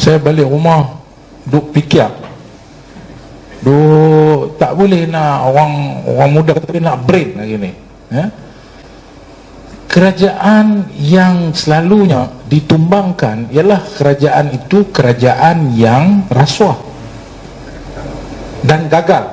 Saya balik rumah duk fikir, duk tak boleh nak orang muda kata nak brain lagi ni, ya? Kerajaan yang selalunya ditumbangkan ialah kerajaan itu kerajaan yang rasuah dan gagal.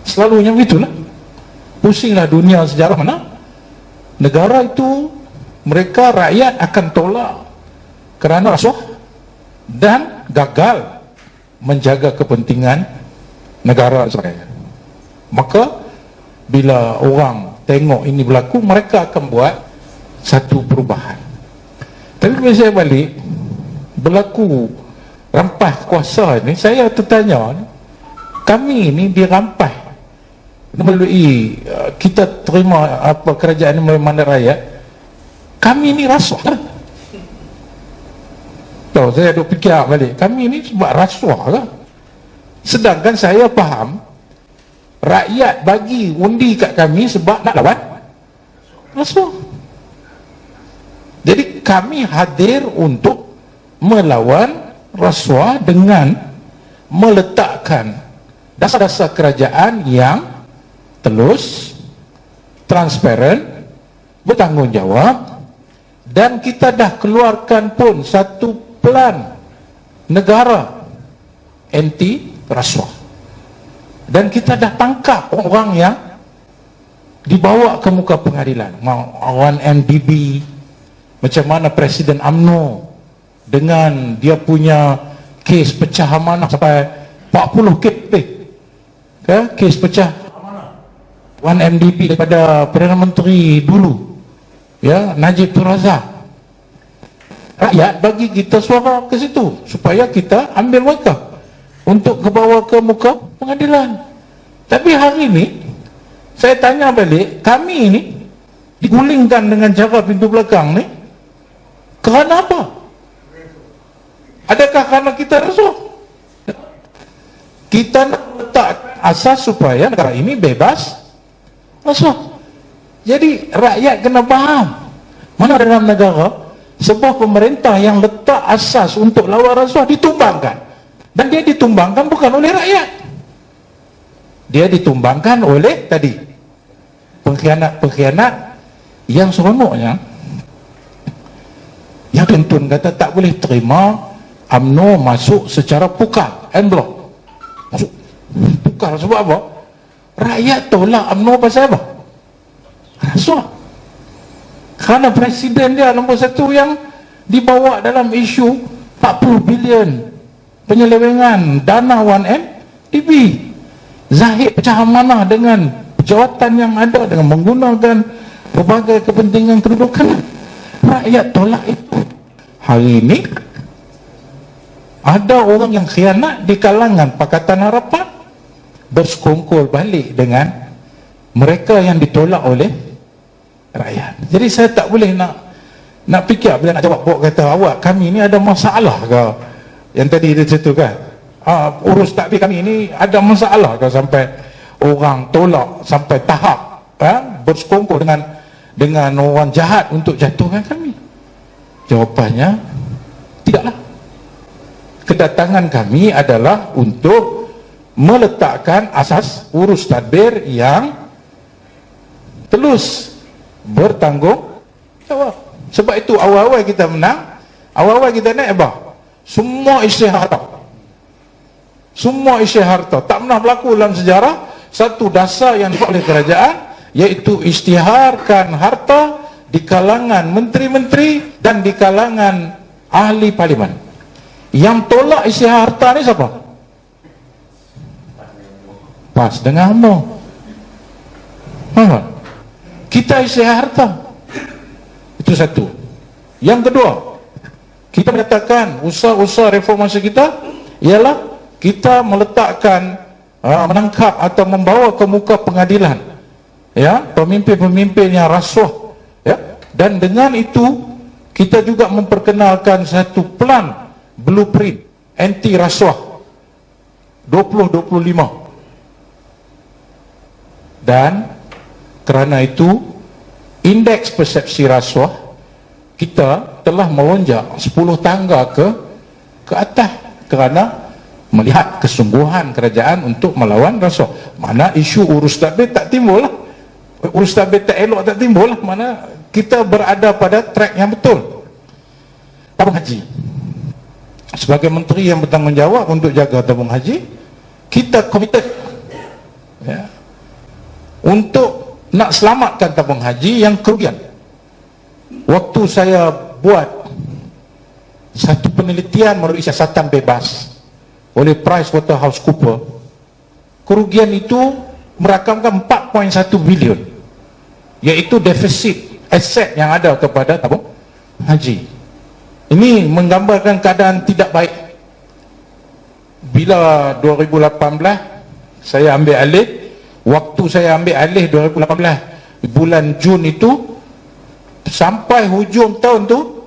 Selalunya begitulah. Pusinglah dunia sejarah mana negara itu mereka rakyat akan tolak kerana rasuah dan gagal menjaga kepentingan negara sebagainya. Maka bila orang tengok ini berlaku, mereka akan buat satu perubahan. Tapi bila saya balik berlaku rampas kuasa ini, saya tertanya, kami ini dirampas melalui kita terima apa kerajaan ini melalui mandat rakyat, kami ini rasuah kan? Tahu, saya duk fikir balik, kami ini sebab rasuah kan? Sedangkan saya faham rakyat bagi undi kat kami sebab nak lawan rasuah. Jadi kami hadir untuk melawan rasuah dengan meletakkan dasar-dasar kerajaan yang telus, transparan, bertanggungjawab, dan kita dah keluarkan pun satu pelan negara anti rasuah. Dan kita dah tangkap orang yang dibawa ke muka pengadilan, Wan MDB, macam mana Presiden UMNO dengan dia punya kes pecah amanah sampai 40 kes kes pecah Wan MDB daripada Perdana Menteri dulu, ya, Najib Tun Razak. Rakyat bagi kita suara ke situ supaya kita ambil mereka untuk kebawa ke muka pengadilan. Tapi hari ini saya tanya balik, kami ini digulingkan dengan cara pintu belakang ni kerana apa? Adakah kerana kita rasuah? Kita nak letak asas supaya negara ini bebas rasuah. Jadi rakyat kena faham, mana dalam negara sebuah pemerintah yang letak asas untuk lawan rasuah ditumbangkan. Dan dia ditumbangkan bukan oleh rakyat, dia ditumbangkan oleh tadi pengkhianat-pengkhianat yang seronoknya, yang tuntun kata tak boleh terima UMNO masuk secara pukar, en bloc, masuk pukar. Sebab apa? Rakyat tolak UMNO pasal apa? Rasuah. Kerana presiden dia nombor satu yang dibawa dalam isu 40 bilion penyelewengan dana 1MDB, zahid pecah amanah dengan jawatan yang ada dengan menggunakan berbagai kepentingan kedudukan. Rakyat tolak itu. Hari ini ada orang yang khianat di kalangan Pakatan Harapan bersekongkol balik dengan mereka yang ditolak oleh rakyat. Jadi saya tak boleh nak fikir bila nak jawab kata awak kami ni ada masalah ke, yang tadi dia cerita kan, urus takbir kami ini ada masalah ke sampai orang tolak sampai tahap bersekongkol dengan orang jahat untuk jatuhkan kami. Jawapannya tidaklah. Kedatangan kami adalah untuk meletakkan asas urus tadbir yang telus bertanggungjawab. Sebab itu awal-awal kita menang, awal-awal kita naik apa? Semua isi harta, semua isi harta. Tak pernah berlaku dalam sejarah satu dasar yang dibuat oleh kerajaan, iaitu isytiharkan harta di kalangan menteri-menteri dan di kalangan ahli parlimen. Yang tolak isi harta ni siapa? PAS dengan UMNO. Kita isi harta. Itu satu. Yang kedua, kita menyatakan usaha-usaha reformasi kita ialah kita meletakkan menangkap atau membawa ke muka pengadilan, ya, pemimpin-pemimpin yang rasuah, ya, dan dengan itu kita juga memperkenalkan satu plan blueprint anti rasuah 2025. Dan kerana itu indeks persepsi rasuah kita telah melonjak 10 tangga ke ke atas kerana melihat kesungguhan kerajaan untuk melawan rasuah. Mana isu urus tadbir tak timbul lah, urus tadbir tak elok tak timbul lah. Mana kita berada pada track yang betul. Tabung haji, sebagai menteri yang bertanggungjawab untuk jaga tabung haji, kita komited ya, untuk nak selamatkan tabung haji yang kerugian. Waktu saya buat satu penelitian melalui siasatan bebas oleh PricewaterhouseCoopers, kerugian itu merakamkan 4.1 bilion, iaitu defisit aset yang ada kepada tabung haji. Ini menggambarkan keadaan tidak baik. Bila 2018 saya ambil alih, waktu saya ambil alih 2018 bulan Jun itu, sampai hujung tahun tu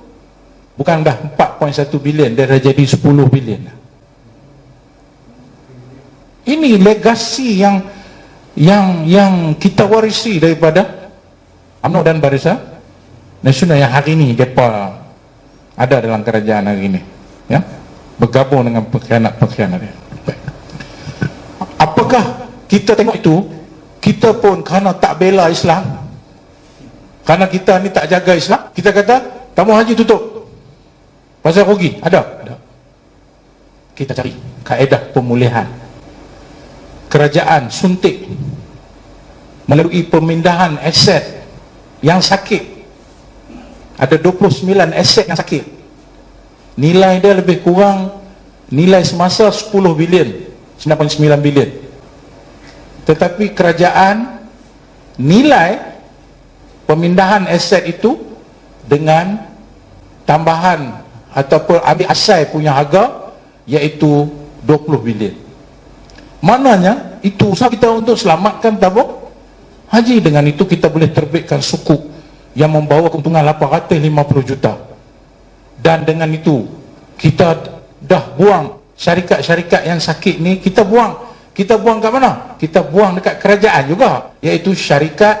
bukan dah 4.1 bilion, dia dah jadi 10 bilion. Ini legasi yang kita warisi daripada UMNO dan Barisan Nasional yang hari ini depa ada dalam kerajaan hari ini, ya, bergabung dengan pengkhianat-pengkhianat. Apakah kita tengok itu, kita pun kerana tak bela Islam, kerana kita ni tak jaga Islam, kita kata tabung haji tutup pasal rugi? Ada. Kita cari kaedah pemulihan. Kerajaan suntik melalui pemindahan aset yang sakit. Ada 29 aset yang sakit, nilai dia lebih kurang nilai semasa 10 bilion, 9.9 bilion. Tetapi kerajaan nilai pemindahan aset itu dengan tambahan ataupun ambil asal punya harga, iaitu 20 bilion. Maknanya itu usaha kita untuk selamatkan tabung haji. Dengan itu kita boleh terbitkan sukuk yang membawa keuntungan 850 juta. Dan dengan itu kita dah buang syarikat-syarikat yang sakit ni, kita buang kat mana? Kita buang dekat kerajaan juga, iaitu syarikat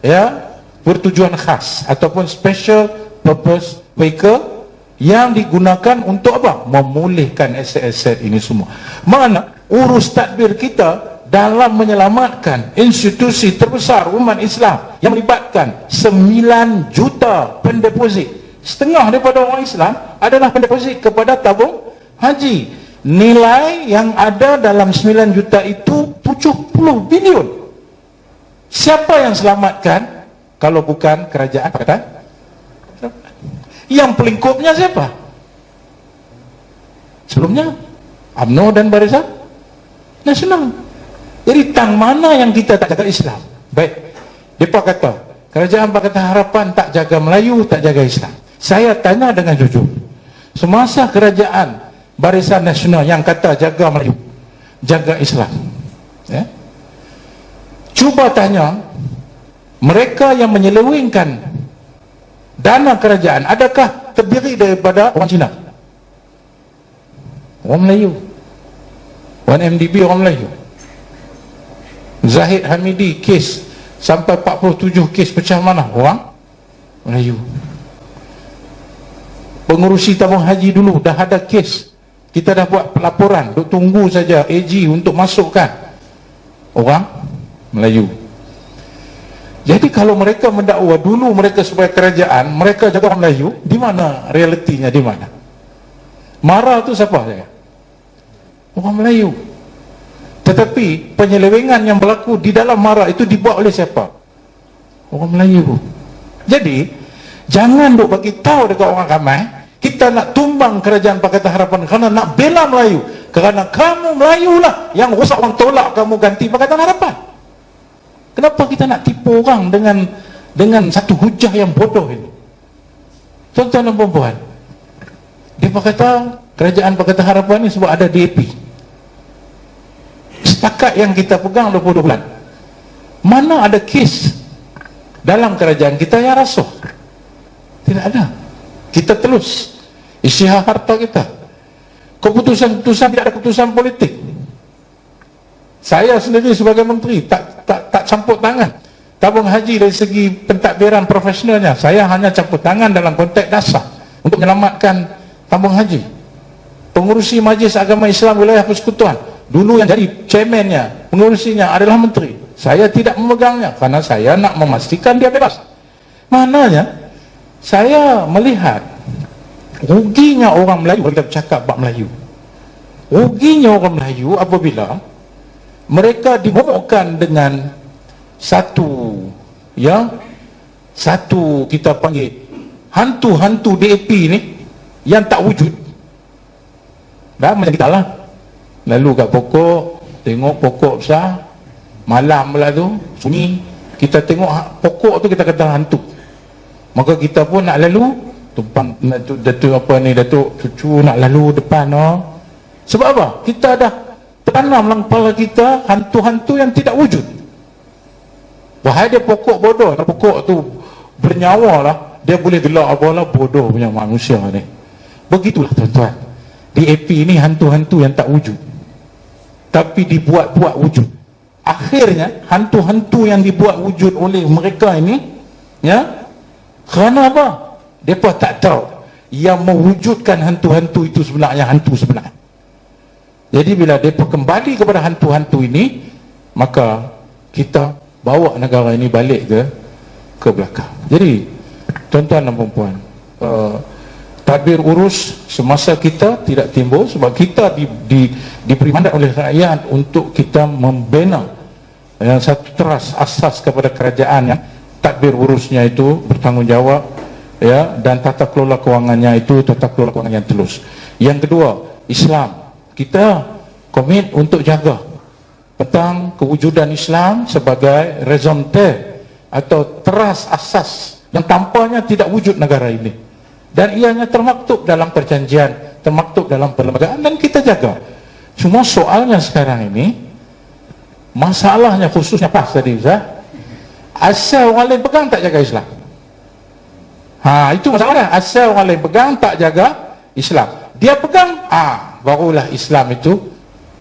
ya bertujuan khas ataupun special purpose vehicle yang digunakan untuk apa? Memulihkan aset-aset ini semua. Mana urus tadbir kita dalam menyelamatkan institusi terbesar umat Islam yang melibatkan 9 juta pendeposit. Setengah daripada orang Islam adalah pendeposit kepada tabung haji. Nilai yang ada dalam 9 juta itu 70 bilion. Siapa yang selamatkan kalau bukan kerajaan Pakatan? Yang pelingkupnya siapa? Sebelumnya UMNO dan Barisan Nasional. Jadi tang mana yang kita tak jaga Islam? Baik, mereka kata kerajaan Pakatan Harapan tak jaga Melayu, tak jaga Islam. Saya tanya dengan jujur, semasa kerajaan Barisan Nasional yang kata jaga Melayu, jaga Islam, ya, cuba tanya mereka yang menyelewengkan dana kerajaan, adakah terdiri daripada orang Cina, orang Melayu, 1MDB orang Melayu? Zahid Hamidi kes sampai 47 kes pecah mana? Orang Melayu. Pengurusi tabung haji dulu dah ada kes, kita dah buat laporan, duk tunggu saja AG untuk masukkan, orang Melayu. Jadi kalau mereka mendakwa dulu mereka sebagai kerajaan, mereka jaga orang Melayu, di mana realitinya, di mana? Marah tu siapa saya? Orang Melayu. Tetapi penyelewengan yang berlaku di dalam MARA itu dibuat oleh siapa? Orang Melayu. Jadi jangan duk bagi tahu dekat orang ramai kita nak tumbang kerajaan Pakatan Harapan kerana nak bela Melayu, kerana kamu Melayu lah yang rosak orang tolak kamu ganti Pakatan Harapan. Kenapa kita nak tipu orang dengan satu hujah yang bodoh ini? Tuan-tuan dan puan-puan, dia kata kerajaan Pakatan Harapan ni sebab ada DAP. Setakat yang kita pegang 20 bulan, mana ada kes dalam kerajaan kita yang rasuah? Tidak ada. Kita telus isytihar harta kita. Keputusan-keputusan tidak ada keputusan politik. Saya sendiri sebagai menteri tak campur tangan tabung haji dari segi pentadbiran profesionalnya. Saya hanya campur tangan dalam konteks dasar untuk menyelamatkan tabung haji. pengurusi Majlis Agama Islam Wilayah Persekutuan, dulu yang jadi chairmannya, pengurusinya adalah menteri. Saya tidak memegangnya karena saya nak memastikan dia bebas. Mananya saya melihat ruginya orang Melayu, kalau kita bercakap bab Melayu, ruginya orang Melayu apabila mereka dibobokkan dengan satu kita panggil hantu-hantu DAP ni yang tak wujud. Dah macam kita lah, lalu kat pokok, tengok pokok besar, malam pula tu sunyi, kita tengok pokok tu kita kata hantu, maka kita pun nak lalu tumpang, Datuk apa ni, Datuk cucu nak lalu depan. Sebab apa? Kita dah tanam dalam kepala kita hantu-hantu yang tidak wujud. Wahai dia pokok bodoh, pokok tu bernyawa lah, dia boleh gelak apalah, bodoh punya manusia ni. Begitulah tuan-tuan, DAP ni hantu-hantu yang tak wujud, tapi dibuat-buat wujud. Akhirnya hantu-hantu yang dibuat wujud oleh mereka ini, kerana apa? Mereka tak tahu yang mewujudkan hantu-hantu itu sebenarnya hantu sebenar. Jadi bila mereka kembali kepada hantu-hantu ini, maka kita bawa negara ini balik ke belakang. Jadi tuan-tuan dan puan-puan, tadbir urus semasa kita tidak timbul, sebab kita diberi mandat oleh rakyat untuk kita membina satu teras asas kepada kerajaan yang tadbir urusnya itu bertanggungjawab, dan tata kelola kewangannya itu tata kelola kewangan yang telus. Yang kedua, Islam, kita komit untuk jaga tentang kewujudan Islam sebagai raison d'être atau teras asas yang tanpanya tidak wujud negara ini, dan ianya termaktub dalam perjanjian, termaktub dalam perlembagaan, dan kita jaga. Cuma soalnya sekarang ini, masalahnya khususnya pas tadi Ustaz, asal orang lain pegang tak jaga Islam. Itu masalahnya, asal orang lain pegang tak jaga Islam, dia pegang, barulah Islam itu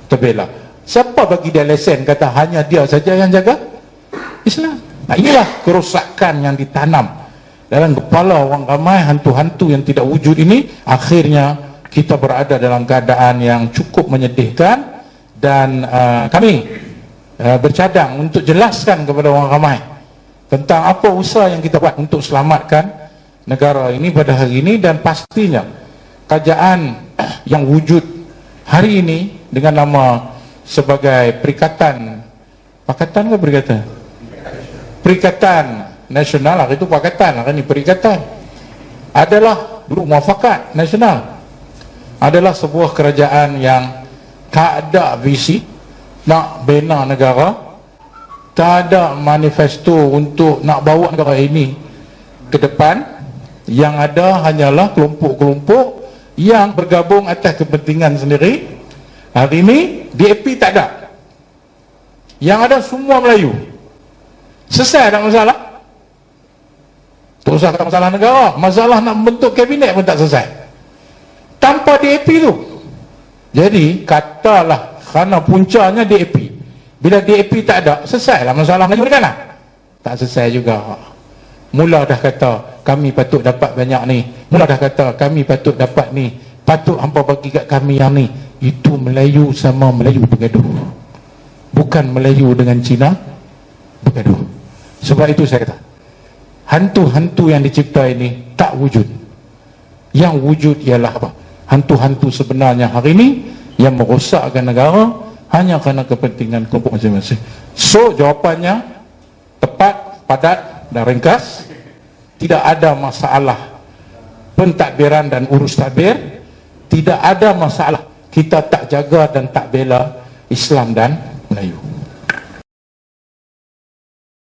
terbela. Siapa bagi dia lesen kata hanya dia saja yang jaga Islam? Inilah kerosakan yang ditanam dalam kepala orang ramai, hantu-hantu yang tidak wujud ini. Akhirnya kita berada dalam keadaan yang cukup menyedihkan, dan kami bercadang untuk jelaskan kepada orang ramai tentang apa usaha yang kita buat untuk selamatkan negara ini pada hari ini. Dan pastinya kerajaan yang wujud hari ini dengan nama sebagai Perikatan Nasional, hari itu Pakatan, hari ini Perikatan, adalah dulu Muafakat Nasional, adalah sebuah kerajaan yang tak ada visi nak bina negara, tak ada manifesto untuk nak bawa negara ini ke depan. Yang ada hanyalah kelompok-kelompok yang bergabung atas kepentingan sendiri. Hari ini DAP tak ada, yang ada semua Melayu. Selesai tak masalah? Tak usah kata masalah negara, masalah nak membentuk kabinet pun tak selesai tanpa DAP tu. Jadi katalah kerana puncanya DAP, bila DAP tak ada, selesai lah masalah Melayu kan? Tak selesai juga. Mula dah kata kami patut dapat banyak ni, mula dah kata kami patut dapat ni, patut hampa bagi kat kami yang ni. Itu Melayu sama Melayu bergaduh, bukan Melayu dengan Cina bergaduh. Sebab itu saya kata hantu-hantu yang dicipta ini tak wujud. Yang wujud ialah apa? Hantu-hantu sebenarnya hari ini yang merosakkan negara hanya kerana kepentingan kelompok masing-masing. So jawapannya tepat, padat dan ringkas. Tidak ada masalah pentadbiran dan urus tadbir, tidak ada masalah kita tak jaga dan tak bela Islam dan Melayu.